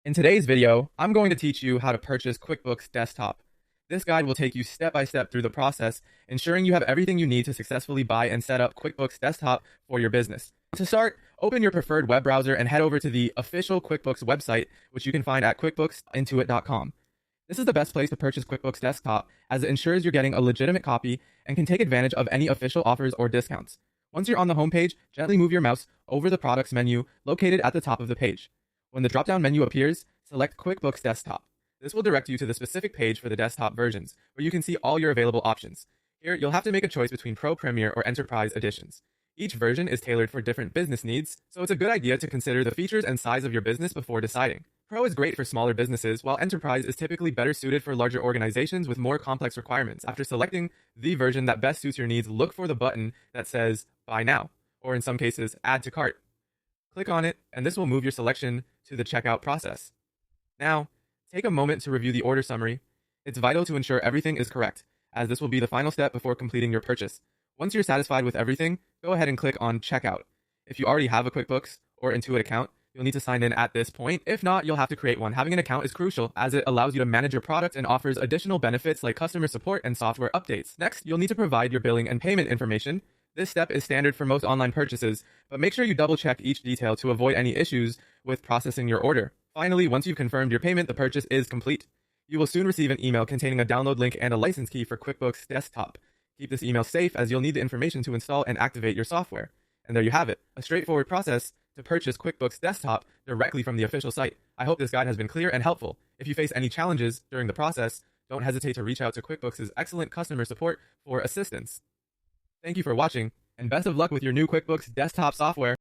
In today's video, I'm going to teach you how to purchase QuickBooks Desktop. This guide will take you step by step through the process, ensuring you have everything you need to successfully buy and set up QuickBooks Desktop for your business. To start, open your preferred web browser and head over to the official QuickBooks website, which you can find at quickbooksintuit.com. This is the best place to purchase QuickBooks Desktop, as it ensures you're getting a legitimate copy and can take advantage of any official offers or discounts. Once you're on the homepage, gently move your mouse over the products menu located at the top of the page. When the drop-down menu appears, select QuickBooks Desktop. This will direct you to the specific page for the desktop versions, where you can see all your available options. Here, you'll have to make a choice between Pro, Premier, or Enterprise editions. Each version is tailored for different business needs, so it's a good idea to consider the features and size of your business before deciding. Pro is great for smaller businesses, while Enterprise is typically better suited for larger organizations with more complex requirements. After selecting the version that best suits your needs, look for the button that says Buy Now, or in some cases, Add to Cart. Click on it, and this will move your selection to the checkout process. Now, take a moment to review the order summary. It's vital to ensure everything is correct, as this will be the final step before completing your purchase. Once you're satisfied with everything, go ahead and click on Checkout. If you already have a QuickBooks or Intuit account, you'll need to sign in at this point. If not, you'll have to create one. Having an account is crucial, as it allows you to manage your product and offers additional benefits like customer support and software updates. Next, you'll need to provide your billing and payment information. This step is standard for most online purchases, but make sure you double-check each detail to avoid any issues with processing your order. Finally, once you've confirmed your payment, the purchase is complete. You will soon receive an email containing a download link and a license key for QuickBooks Desktop. Keep this email safe, as you'll need the information to install and activate your software. And there you have it, a straightforward process to purchase QuickBooks Desktop directly from the official site. I hope this guide has been clear and helpful. If you face any challenges during the process, don't hesitate to reach out to QuickBooks' excellent customer support for assistance. Thank you for watching, and best of luck with your new QuickBooks Desktop software.